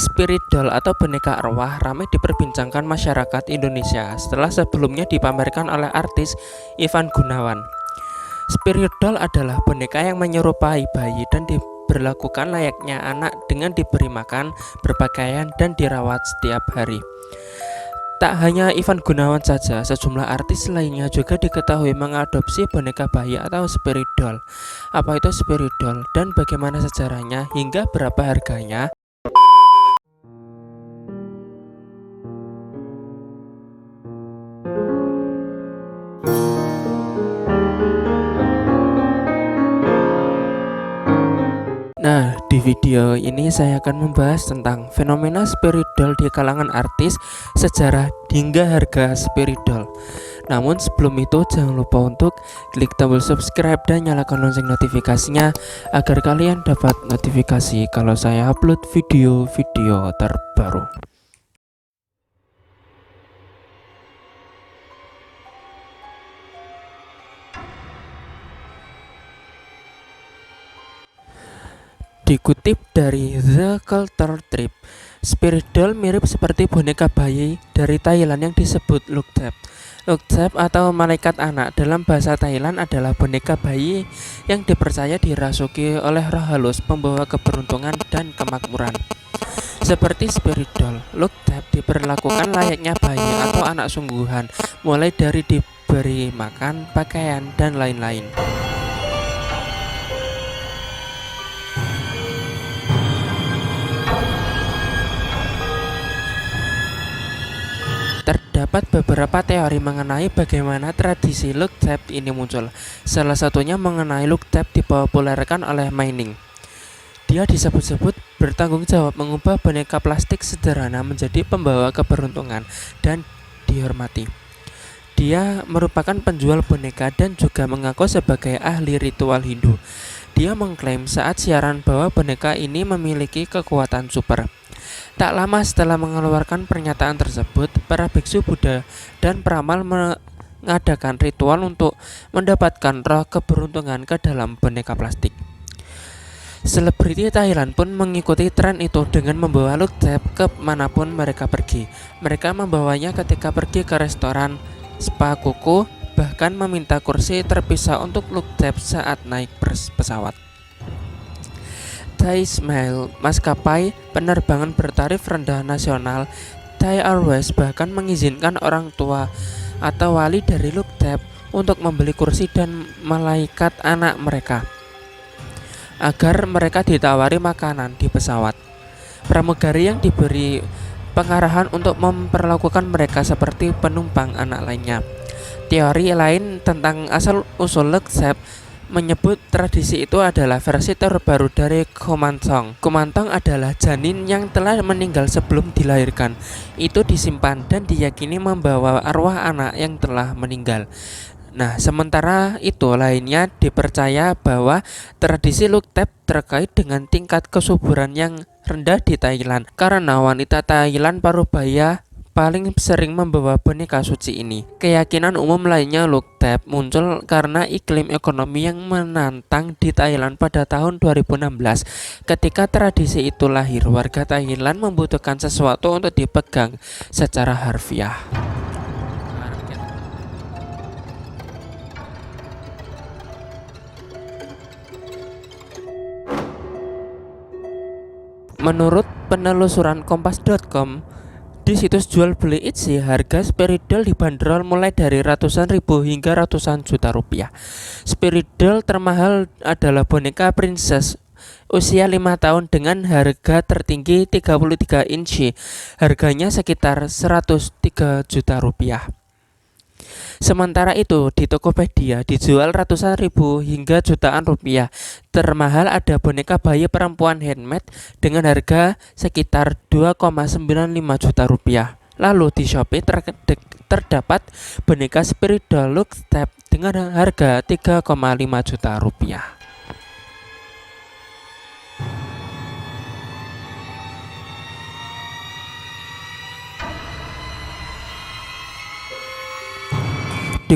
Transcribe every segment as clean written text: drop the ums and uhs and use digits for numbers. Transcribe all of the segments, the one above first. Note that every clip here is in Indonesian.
Spirit doll atau boneka arwah ramai diperbincangkan masyarakat Indonesia setelah sebelumnya dipamerkan oleh artis Ivan Gunawan. Spirit doll adalah boneka yang menyerupai bayi dan diberlakukan layaknya anak dengan diberi makan, berpakaian, dan dirawat setiap hari. Tak hanya Ivan Gunawan saja, sejumlah artis lainnya juga diketahui mengadopsi boneka bayi atau spirit doll. Apa itu spirit doll dan bagaimana sejarahnya hingga berapa harganya? Nah, di video ini saya akan membahas tentang fenomena spirit doll di kalangan artis, sejarah, hingga harga spirit doll. Namun sebelum itu jangan lupa untuk klik tombol subscribe dan nyalakan lonceng notifikasinya agar kalian dapat notifikasi kalau saya upload video-video terbaru. Dikutip dari The Culture Trip, spirit doll mirip seperti boneka bayi dari Thailand yang disebut Lukthep. Lukthep atau malaikat anak dalam bahasa Thailand adalah boneka bayi yang dipercaya dirasuki oleh roh halus pembawa keberuntungan dan kemakmuran. Seperti spirit doll, Lukthep diperlakukan layaknya bayi atau anak sungguhan, mulai dari diberi makan, pakaian, dan lain-lain. Terdapat beberapa teori mengenai bagaimana tradisi Lukthep ini muncul. Salah satunya mengenai Lukthep dipopulerkan oleh Mining. Dia disebut-sebut bertanggung jawab mengubah boneka plastik sederhana menjadi pembawa keberuntungan dan dihormati. Dia merupakan penjual boneka dan juga mengaku sebagai ahli ritual Hindu. Dia mengklaim saat siaran bahwa boneka ini memiliki kekuatan super. Tak lama setelah mengeluarkan pernyataan tersebut, para biksu Buddha dan peramal mengadakan ritual untuk mendapatkan roh keberuntungan ke dalam boneka plastik. Selebriti Thailand pun mengikuti tren itu dengan membawa Lukthep ke manapun mereka pergi. Mereka membawanya ketika pergi ke restoran, spa kuku, bahkan meminta kursi terpisah untuk Lukthep saat naik pesawat. Thai Smile, maskapai penerbangan bertarif rendah nasional Thai Airways bahkan mengizinkan orang tua atau wali dari Lukthep untuk membeli kursi dan malaikat anak mereka agar mereka ditawari makanan di pesawat. Pramugari yang diberi pengarahan untuk memperlakukan mereka seperti penumpang anak lainnya. Teori lain tentang asal-usul Lukthep menyebut tradisi itu adalah versi terbaru dari Kumantong. Kumantong adalah janin yang telah meninggal sebelum dilahirkan. Itu disimpan dan diyakini membawa arwah anak yang telah meninggal. Nah, sementara itu lainnya dipercaya bahwa tradisi Lukthep terkait dengan tingkat kesuburan yang rendah di Thailand karena wanita Thailand parubaya paling sering membawa boneka suci ini. Keyakinan umum lainnya Lukthep muncul karena iklim ekonomi yang menantang di Thailand pada tahun 2016. Ketika tradisi itu lahir, warga Thailand membutuhkan sesuatu untuk dipegang secara harfiah. Menurut penelusuran kompas.com, di situs jual beli Etsy, harga spirit doll dibanderol mulai dari ratusan ribu hingga ratusan juta rupiah. Spirit doll termahal adalah boneka princess usia 5 tahun dengan harga tertinggi 33 inci. Harganya sekitar 103 juta rupiah. Sementara itu di Tokopedia dijual ratusan ribu hingga jutaan rupiah. Termahal ada boneka bayi perempuan handmade dengan harga sekitar 2,95 juta rupiah. Lalu di Shopee terdapat boneka spirit doll Lukthep dengan harga 3,5 juta rupiah.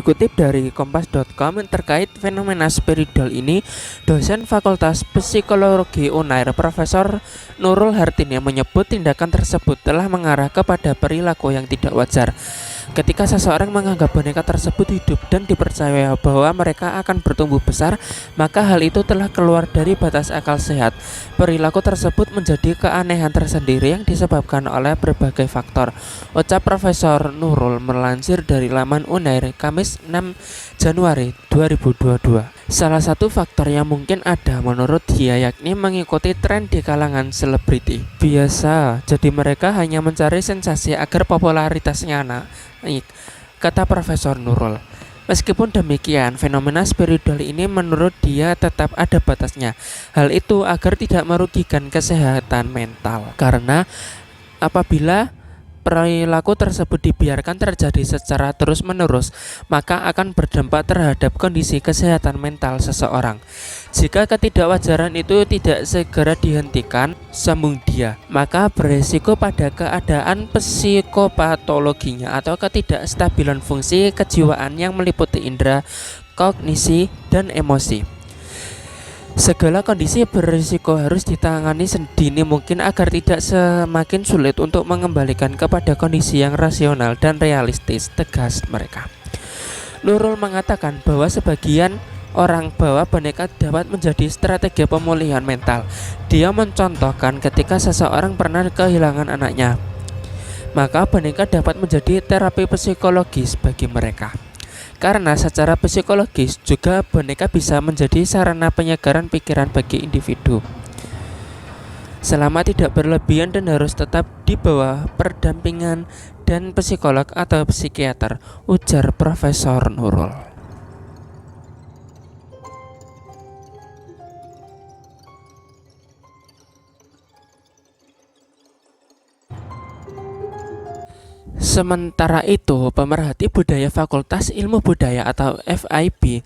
Dikutip dari kompas.com terkait fenomena spiritual ini, dosen Fakultas Psikologi UNAIR Profesor Nurul Hartini menyebut tindakan tersebut telah mengarah kepada perilaku yang tidak wajar. Ketika seseorang menganggap boneka tersebut hidup dan dipercaya bahwa mereka akan bertumbuh besar, maka hal itu telah keluar dari batas akal sehat. Perilaku tersebut menjadi keanehan tersendiri yang disebabkan oleh berbagai faktor, ucap Profesor Nurul melansir dari laman UNAIR Kamis 6 Januari 2022. Salah satu faktor yang mungkin ada menurut dia yakni mengikuti tren di kalangan selebriti. Biasa, jadi mereka hanya mencari sensasi agar popularitasnya naik, kata Profesor Nurul. Meskipun demikian, fenomena spiritual ini menurut dia tetap ada batasnya. Hal itu agar tidak merugikan kesehatan mental. Karena apabila perilaku tersebut dibiarkan terjadi secara terus-menerus, maka akan berdampak terhadap kondisi kesehatan mental seseorang. Jika ketidakwajaran itu tidak segera dihentikan, sambung dia, maka beresiko pada keadaan psikopatologinya atau ketidakstabilan fungsi kejiwaan yang meliputi indera, kognisi, dan emosi. Segala kondisi berisiko harus ditangani sedini mungkin agar tidak semakin sulit untuk mengembalikan kepada kondisi yang rasional dan realistis, tegas mereka. Nurul mengatakan bahwa sebagian orang bawa boneka dapat menjadi strategi pemulihan mental. Dia mencontohkan ketika seseorang pernah kehilangan anaknya, maka boneka dapat menjadi terapi psikologis bagi mereka. Karena secara psikologis juga boneka bisa menjadi sarana penyegaran pikiran bagi individu, selama tidak berlebihan dan harus tetap di bawah pendampingan dan psikolog atau psikiater, ujar Profesor Nurul. Sementara itu, pemerhati budaya Fakultas Ilmu Budaya atau FIB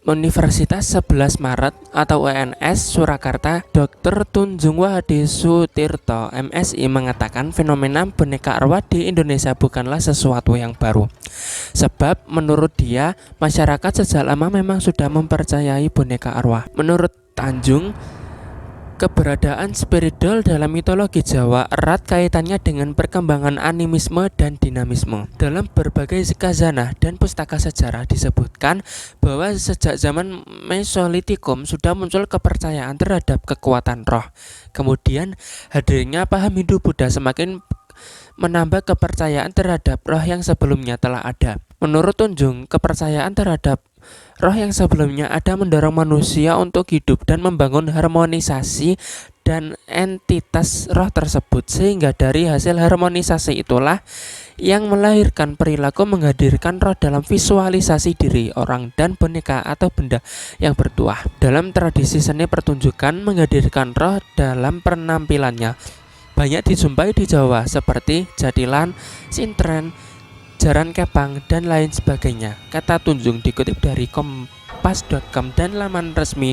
Universitas 11 Maret atau UNS Surakarta, Dr. Tunjung Wahdi Sutirto, MSI, mengatakan fenomena boneka arwah di Indonesia bukanlah sesuatu yang baru. Sebab menurut dia, masyarakat sejak lama memang sudah mempercayai boneka arwah. Menurut Tanjung, keberadaan spiritual dalam mitologi Jawa erat kaitannya dengan perkembangan animisme dan dinamisme. Dalam berbagai khazanah dan pustaka sejarah disebutkan bahwa sejak zaman Mesolitikum sudah muncul kepercayaan terhadap kekuatan roh. Kemudian hadirnya paham Hindu-Buddha semakin menambah kepercayaan terhadap roh yang sebelumnya telah ada. Menurut Tunjung, kepercayaan terhadap roh yang sebelumnya ada mendorong manusia untuk hidup dan membangun harmonisasi dan entitas roh tersebut, sehingga dari hasil harmonisasi itulah yang melahirkan perilaku menghadirkan roh dalam visualisasi diri orang dan boneka atau benda yang bertuah. Dalam tradisi seni pertunjukan, menghadirkan roh dalam penampilannya banyak dijumpai di Jawa seperti jadilan, sintren, jaran kepang, dan lain sebagainya, kata Tunjung dikutip dari kompas.com dan laman resmi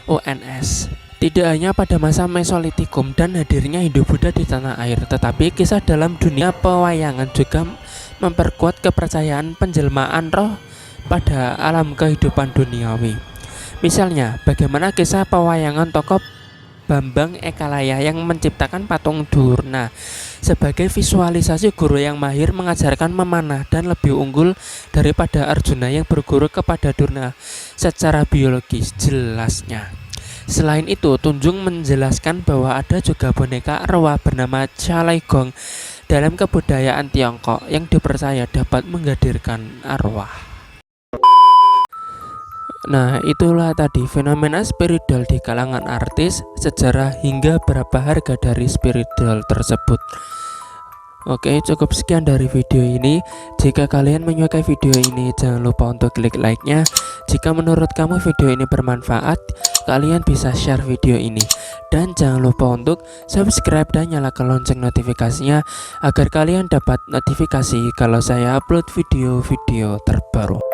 UNS. Tidak hanya pada masa Mesolitikum dan hadirnya Hindu-Buddha di tanah air, tetapi kisah dalam dunia pewayangan juga memperkuat kepercayaan penjelmaan roh pada alam kehidupan duniawi. Misalnya, bagaimana kisah pewayangan tokoh Bambang Ekalaya yang menciptakan patung Durna. Sebagai visualisasi, guru yang mahir mengajarkan memanah dan lebih unggul daripada Arjuna yang berguru kepada Durna secara biologis, jelasnya. Selain itu, Tunjung menjelaskan bahwa ada juga boneka arwah bernama Calaigong dalam kebudayaan Tiongkok yang dipercaya dapat menghadirkan arwah. Nah, itulah tadi fenomena spiritual di kalangan artis, sejarah, hingga berapa harga dari spiritual tersebut. Oke, cukup sekian dari video ini. Jika kalian menyukai video ini, jangan lupa untuk klik like-nya. Jika menurut kamu video ini bermanfaat, kalian bisa share video ini. Dan jangan lupa untuk subscribe dan nyalakan lonceng notifikasinya agar kalian dapat notifikasi kalau saya upload video-video terbaru.